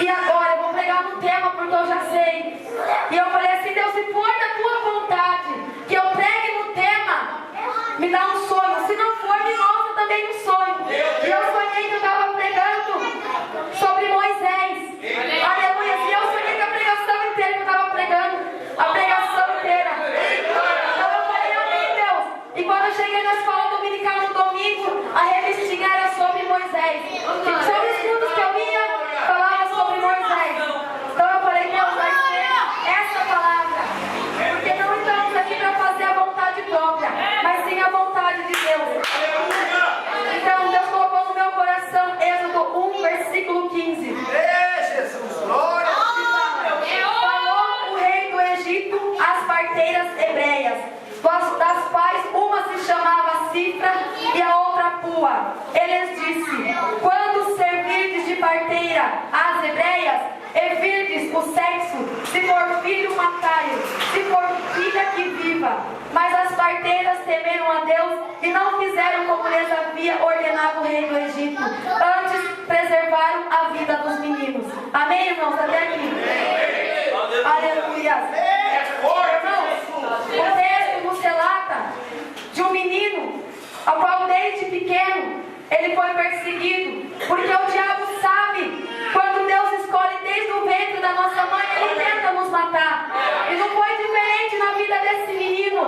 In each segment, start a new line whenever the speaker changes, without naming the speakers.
E agora eu vou pregar no tema porque eu já sei. E eu falei assim: Deus, se for da tua vontade que eu pregue no tema, me dá um sonho. Se não for, me mostra também um sonho. E eu sonhei que eu estava pregando sobre Moisés. Aleluia. E eu sonhei que a pregação inteira que eu estava pregando, a pregação inteira. Então eu falei: amém, Deus. E quando eu cheguei na escola dominical no domingo, a revistinha era sobre Moisés. E sobre os estudos que eu ia, falava sobre Moisés. Então eu falei: Deus, vai ser essa palavra. Porque não estamos aqui para fazer a vontade própria, mas sim a vontade de Deus. Então Deus colocou no meu coração Êxodo 1, versículo 15. Falou o rei do Egito às parteiras hebreias, das quais uma se chamava Cifra e a outra Pua. Ele disse: quando servirdes de parteira às hebreias, e virdes o sexo, se for filho, matai-o, se for filha, que viva. Mas as parteiras temeram a Deus e não fizeram como lhes havia ordenado o rei do Egito. Antes preservaram a vida dos meninos. Amém, irmãos? Até aqui. Aleluia. Irmãos, o texto nos relata de um menino ao qual desde pequeno ele foi perseguido, porque o diabo sabe, quando Deus escolhe desde o ventre da nossa mãe, ele tenta nos matar. E não foi diferente na vida desse menino.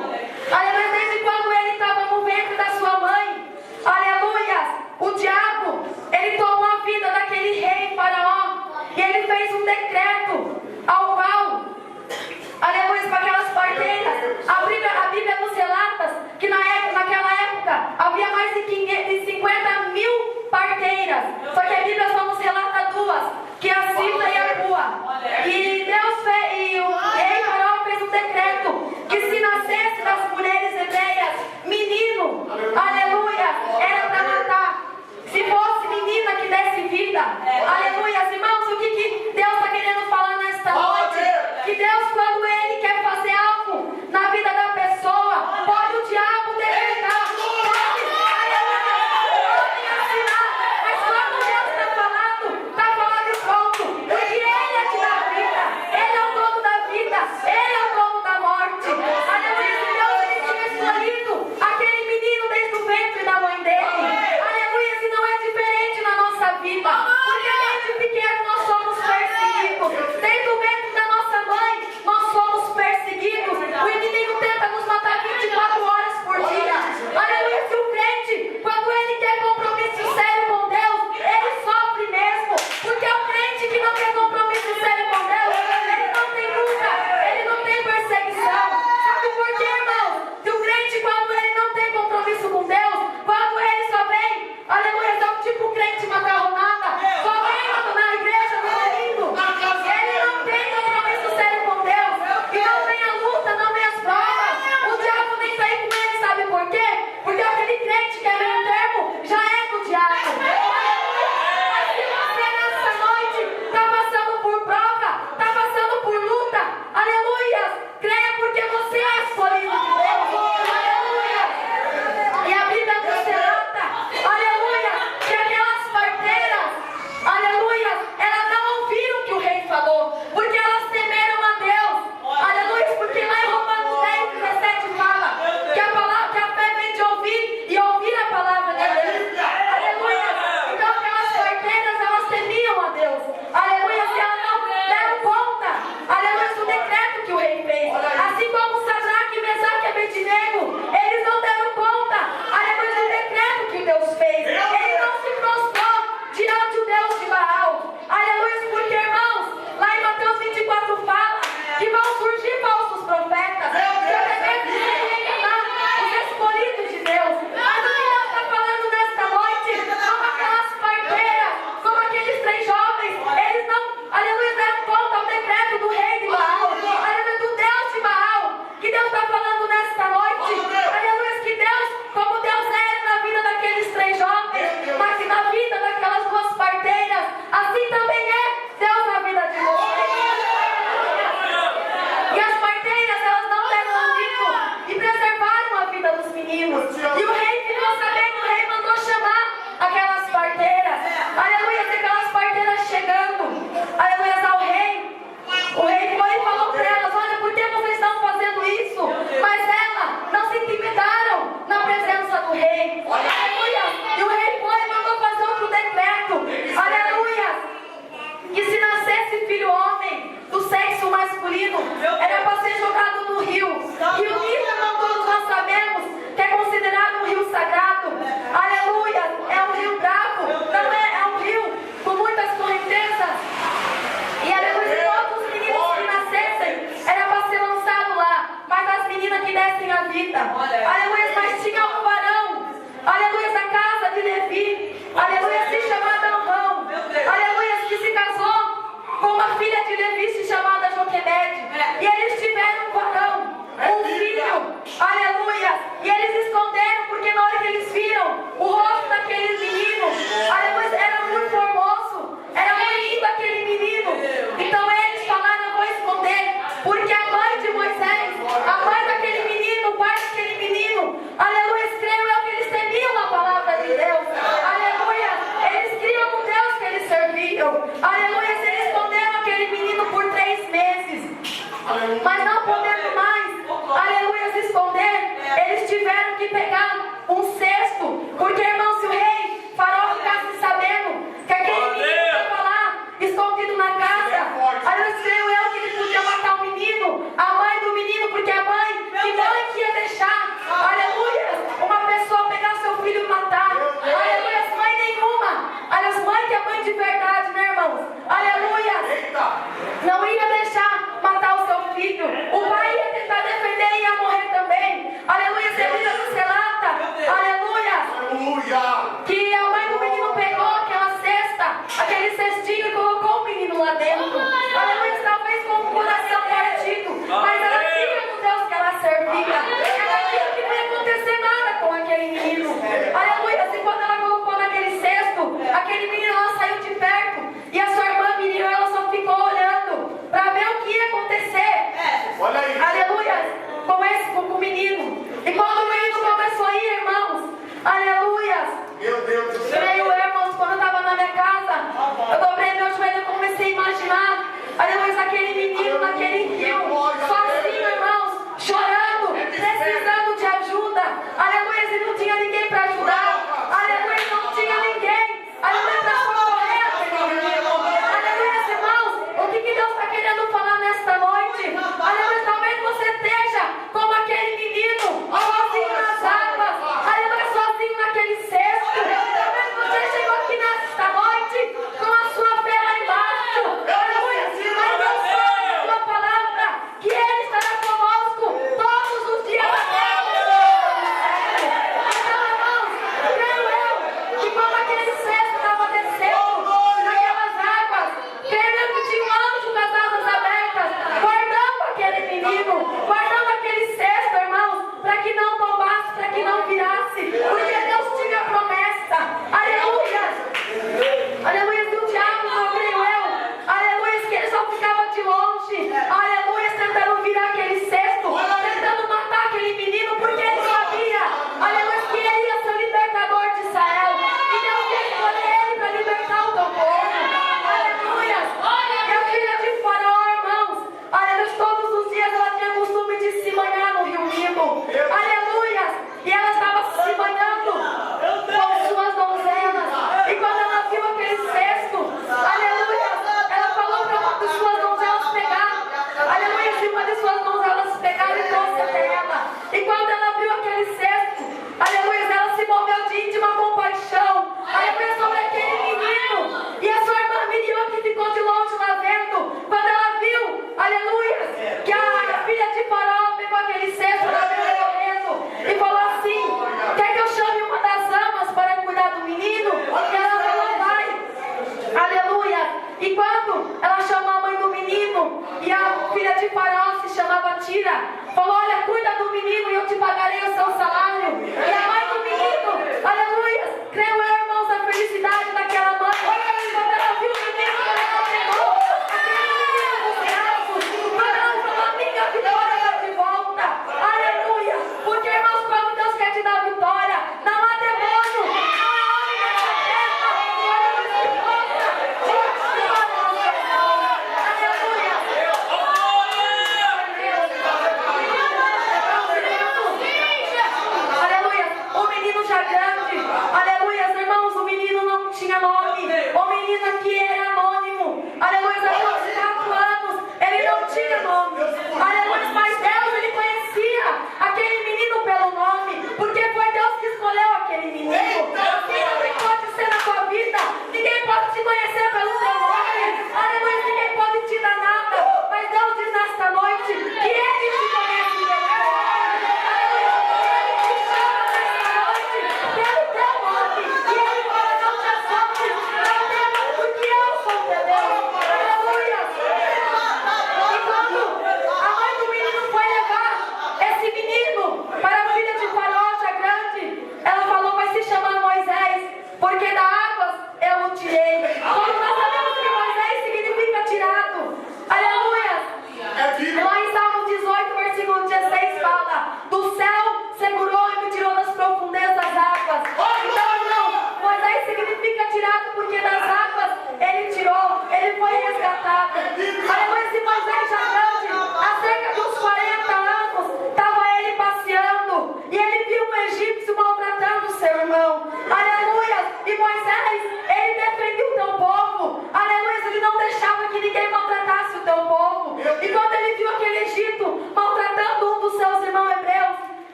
Aleluia, desde quando ele estava no ventre da sua mãe, aleluia, o diabo, ele tomou a vida daquele rei Faraó, e ele fez um decreto ao qual, aleluia, para aquelas parteiras. A Bíblia nos relata que naquela época havia mais de 50 mil parteiras. Só que a Bíblia só nos relata duas, que é a Cifra e a Pua. E Deus fez, e o rei Faraó fez um decreto que se nascesse das mulheres hebreias menino, aleluia, era para matar. Se fosse menina, que desse vida. Aleluia, irmãos, o que Deus está querendo falar nesta noite? Que Deus, quando Ele quer fazer algo na vida da pessoa, pode o diabo decretar, pode, aleluia, pode assinar, mas quando Deus está falando e pronto, porque Ele é que dá a vida, Ele é o dono da vida, Ele é o dono da morte. Aleluia, se Deus Ele tinha escolhido aquele menino desde o ventre da mãe dele, aleluia, se não é diferente na nossa vida, porque desde mas não podendo mais, aleluia, se esconder, eles tiveram que pegar um cesto, porque, irmão, se o rei Faraó ficasse sabendo que aquele menino estava lá, escondido na casa, aleluia, creio eu que ele podia matar o menino, a mãe do menino, porque a mãe, que mãe que ia deixar, aleluia, uma pessoa pegar seu filho e matar, aleluia, mãe nenhuma, aleluia, mãe que é mãe de verdade, né, irmãos, aleluia, não ia deixar matar o seu filho, o pai ia tentar defender e ia morrer também, aleluia, seguida do Selata, aleluia, que a mãe do menino pegou aquela cesta, aquele cestinho e colocou o menino lá dentro, aleluia, talvez com o coração partido, mas ela cria no Deus que ela servia, ela cria que não ia acontecer nada com aquele menino, aleluia, assim quando ela colocou naquele cesto, aquele menino lá saiu de perto, e a sua irmã Miriam, ela só ficou olhando para ver o que ia acontecer, aleluia, com o menino, e quando o menino começou a ir, irmãos, aleluia,
meu Deus do céu,
creio, irmãos, quando eu estava na minha casa, eu dobrei meu joelho e comecei a imaginar, aleluia, aquele menino naquele rio, sozinho, irmãos, chorando, precisando de ajuda, aleluia, e não tinha ninguém para ajudar, aleluia, não tinha ninguém, aleluia, para socorrer aquele menino, aleluia, irmãos, o que Deus está querendo falar nesta noite, aleluia, talvez você esteja como aquele menino, sozinho nas águas, aleluia, sozinho naquele cesto, talvez você chegou aqui nesta noite com a sua fé lá embaixo, aleluia, mas Deus fala na sua palavra que Ele estará conosco todos os dias da terra. Então, irmãos, creio eu que como aquele cesto estava descendo naquelas águas, creio eu que tinha um anjo com as asas abertas, guardando aquele menino, guardando aquele cesto, irmãos, para que não tombasse, para que não virasse, porque Deus tinha promessa, aleluia, aleluia, se o diabo não, creio eu, aleluia, que ele só ficava de longe, aleluia, tentando virar aquele cesto, tentando matar aquele menino, porque ele sabia, aleluia, que ele ia ser o libertador de Israel, e Deus ia escolher ele para libertar o teu povo, aleluia, e a filha de Faraó, irmãos, aleluia, todos os dias ela tinha costume de se banhar no rio Nilo, aleluia, e ela estava se banhando com suas donzelas, e quando ela viu aquele cesto, aleluia, ela falou para uma de suas donzelas pegar, aleluia, se uma de suas donzelas pegar e trouxe até ela, e quando ela viu aquele cesto, aleluia, ela se moveu de íntima compaixão, aleluia, sobre aquele menino, e a sua irmã Miriam que ficou de longe lá vendo, quando ela viu, aleluia, que a filha de Faraó pegou aquele cesto, ela veio correndo e falou assim, quer que eu chame uma das amas para cuidar do menino? E ela falou, vai, aleluia, e quando ela chamou a mãe do menino, e a filha de Faraó se chamava Tira, falou, olha, cuida do menino e eu te pagarei o seu salário, e a mãe do menino, aleluia, creio eu, irmãos, a felicidade daquela mãe, quando ela viu o menino, ela pegou aquele menino nos braços, quando ela falou, amiga, a vitória está de volta, aleluia, porque, irmãos, quando Deus quer te dar vitória, não há demônio, não há homem nessa terra, aleluia, que possa te aleluia, aleluia,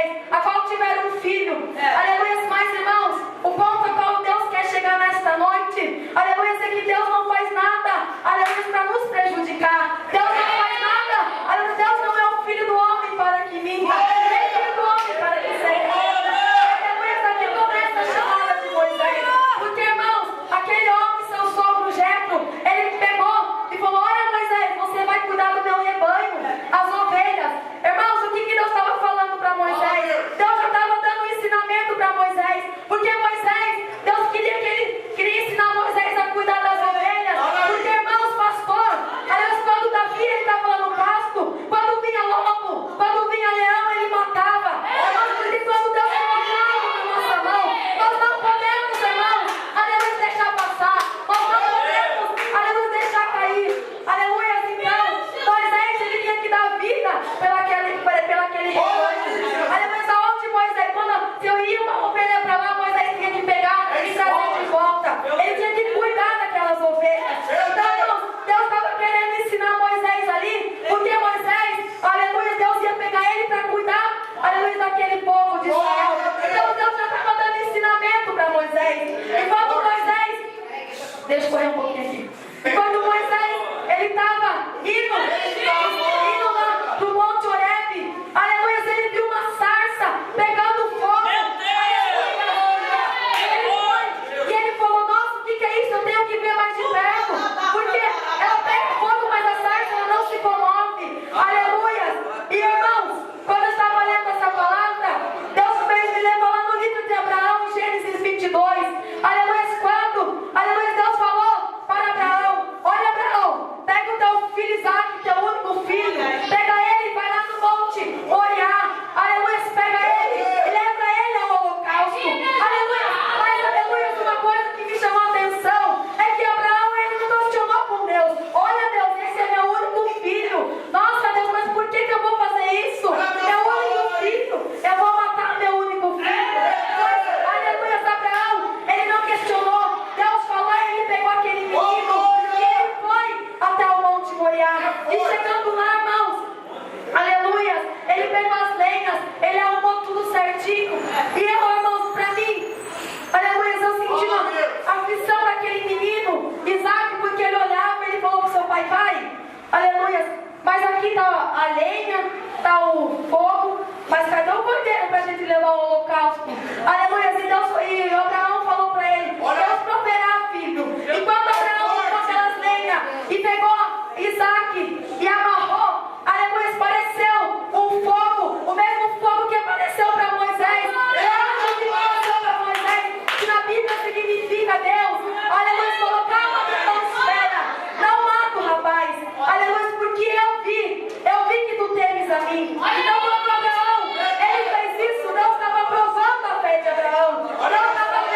Moisés, a qual tiveram um filho. Aleluia, mas irmãos, o ponto ao qual Deus quer chegar nesta noite, aleluia, é que Deus não faz nada, aleluia, para nos prejudicar. Deus não faz nada, aleluia, Deus não é o filho do homem para que minta, nem filho do homem para que seja. Aleluia, aqui toda essa chamada de Moisés, porque irmãos, aquele homem, seu sogro Jetro, ele pegou e falou: olha Moisés, você vai cuidar do meu rebanho, as ovelhas. Irmãos, o que Deus estava falando para Moisés? Deus já estava dando um ensinamento para Moisés, porque Moisés, Deus queria ensinar Moisés a cuidar das ovelhas, porque irmãos, pastor, aliás, quando Davi estava lá no pasto, quando vinha lobo, quando vinha leão, ele matava. Porque quando Deus colocou algo na nossa mão, nós não podemos, irmãos, aleluia, deixar passar, nós não podemos, aleluia, deixar cair, aleluia. Então, Moisés, ele tinha que dar vida pela aquele rebanho. Aleluia, aonde Moisés, quando se eu ia uma ovelha para lá, Moisés tinha que pegar e trazer de volta. Ele tinha que cuidar daquelas ovelhas. Então, Deus estava querendo ensinar Moisés ali, porque Moisés, aleluia, Deus ia pegar ele para cuidar, aleluia, daquele povo de Israel. Então, Deus já estava dando ensinamento para Moisés. E quando Moisés, deixa eu correr um pouquinho aqui. E quando Moisés, ele estava indo lá do Monte Horebe, aleluia, ele viu uma sarça pegando fogo. Ele foi e ele falou: nossa, o que é isso? Eu tenho que ver mais de perto, porque ela pega fogo, mas a sarça ela não se comove. Aleluia. E irmãos, quando eu estava lendo essa palavra, Deus fez me levar lá no livro de Abraão, em Gênesis 22. Aleluia, quando, aleluia, Deus falou para Abraão: olha Abraão, pega o teu filho Isaque, teu único filho, pega ele e vai lá no monte Moriá, aleluia, pega ele e leva ele ao holocausto, aleluia. Mas aleluia, uma coisa que me chamou a atenção é que Abraão, ele não questionou com Deus: olha Deus, esse é meu único filho, nossa Deus, mas por que eu vou fazer isso? Meu único filho, eu vou matar meu único filho. Mas, aleluia, Abraão, ele não questionou. Deus falou, ele pegou aquele menino e ele foi até o Monte Moriá. E chegando lá, irmãos, aleluia, ele pegou as lenhas, ele arrumou tudo certinho. E eu, irmãos, para mim, aleluia, eu senti uma aflição daquele menino, Isaque, porque ele olhava e ele falou para o seu pai: pai, aleluia, mas aqui está a lenha, está o fogo, mas cadê o cordeiro para a gente levar ao holocausto? Aleluia, e Abraão falou para ele: Deus proverá, filho. E quando Abraão pegou aquelas lenhas e pegou Isaque e amarrou, aleluia, apareceu um fogo, o mesmo fogo que apareceu para Moisés, que apareceu para Moisés, que na Bíblia significa Deus, aleluia, falou: calma, não espera, não mata o rapaz, aleluia, porque eu vi que tu temes a mim. Então quando Abraão, ele fez isso, Deus estava provando a fé de Abraão, Deus estava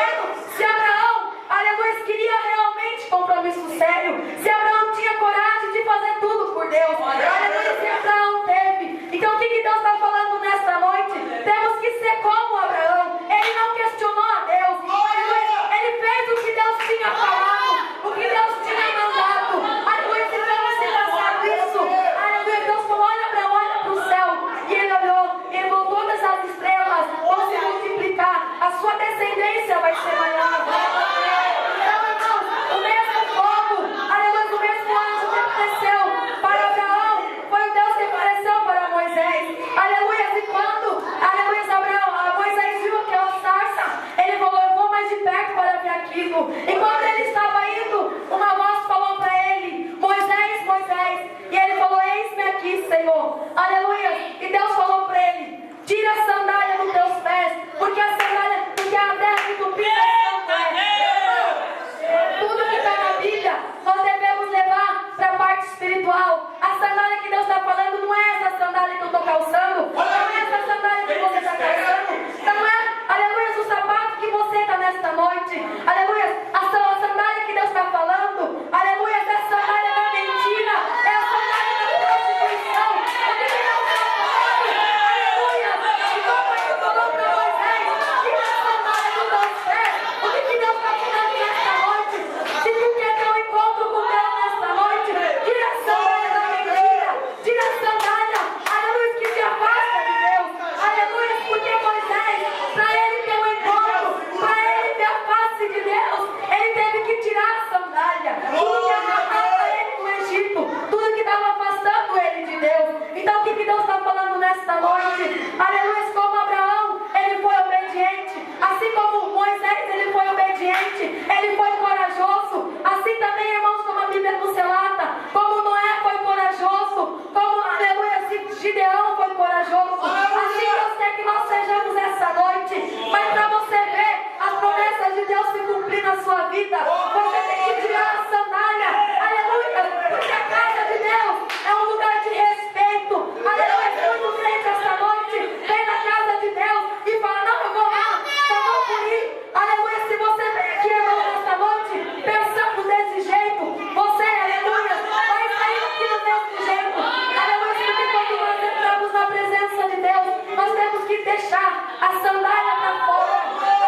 na sua vida, você tem que tirar a sandália. Aleluia. Porque a casa de Deus é um lugar de respeito. Aleluia. Muito crente esta noite vem na casa de Deus e fala: não, eu vou lá, só vou por ir. Aleluia. Se você vem aqui, irmão, nesta noite pensando desse jeito, você, aleluia, vai sair aqui do mesmo jeito. Aleluia. Porque quando nós entramos na presença de Deus, nós temos que deixar a sandália para fora.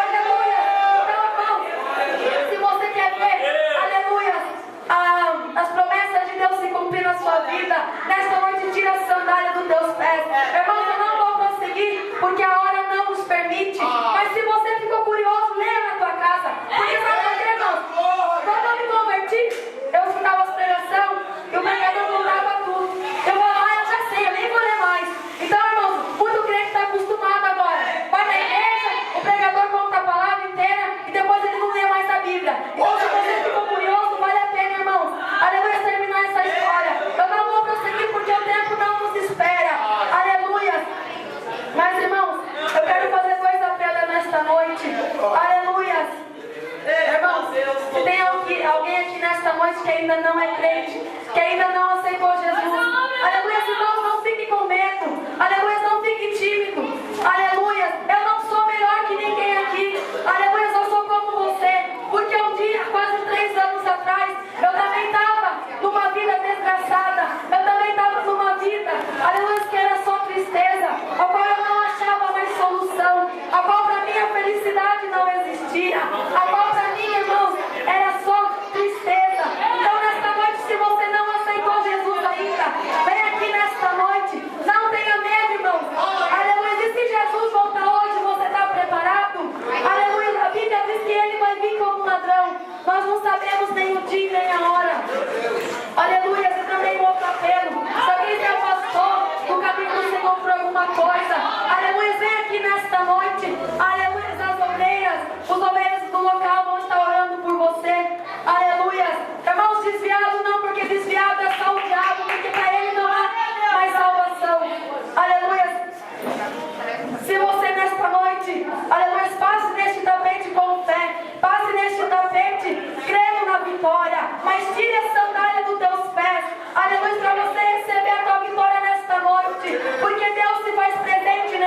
Aleluia. Então, irmão, se você quer ver, aleluia, as promessas de Deus se cumprir na sua vida, nesta noite tira a sandália dos teus pés. Irmãos, eu não vou prosseguir porque a hora não nos permite. Mas se você ficou curioso, leia na tua casa. Porque sabe por quê, irmãos? Quando eu me converti, eu escutava as pregações e o pregador contava tudo. Eu vou lá, eu já sei, eu nem vou ler mais. Então, irmãos, muito crente está acostumado agora. Vai na igreja, o pregador conta a palavra inteira e depois ele não lê mais a Bíblia. Então, se você ficou curioso, vale a pena, irmãos. Aleluia, terminar essa história. Eu não vou prosseguir porque o tempo não nos espera. Aleluia. Mas, irmãos, eu quero fazer 2 apelos nesta noite. Aleluia. Irmãos, se tem alguém aqui nesta noite que ainda não é crente, que ainda não aceitou Jesus, aleluia, irmãos, não fique com medo. Aleluia, não fique tímido. Aleluia, eu não sou melhor que ninguém aqui. Aleluia, eu sou como você. Porque um dia, quase 3 anos atrás, eu também estava numa vida desgraçada. Eu também estava numa vida, aleluia, que era só tristeza, a qual eu não achava mais solução, a qual para mim a felicidade não existia, a qual para mim, irmãos, era só tristeza. Então, nesta noite, se você não aceitou Jesus ainda, vem aqui nesta noite, não tenha medo, irmãos. Aleluia, e se Jesus voltar hoje, você está preparado? Aleluia, a Bíblia diz que ele vai vir como ladrão. Nós não sabemos nem o dia nem a hora. Aleluia, você também outro apelo. Se alguém se afastou do caminho do Senhor por alguma coisa, aleluia, vem aqui nesta noite. Aleluia, os ovelhas do local vão estar orando por você. Aleluia, irmãos, desviado não, porque desviado é só o diabo, porque para ele não há mais salvação. Aleluia. Se você nesta noite, aleluia, passe neste tapete com fé, passe neste tapete crendo na vitória, mas tire a sandália dos teus pés, aleluia, para você receber a tua vitória nesta noite, porque Deus se faz presente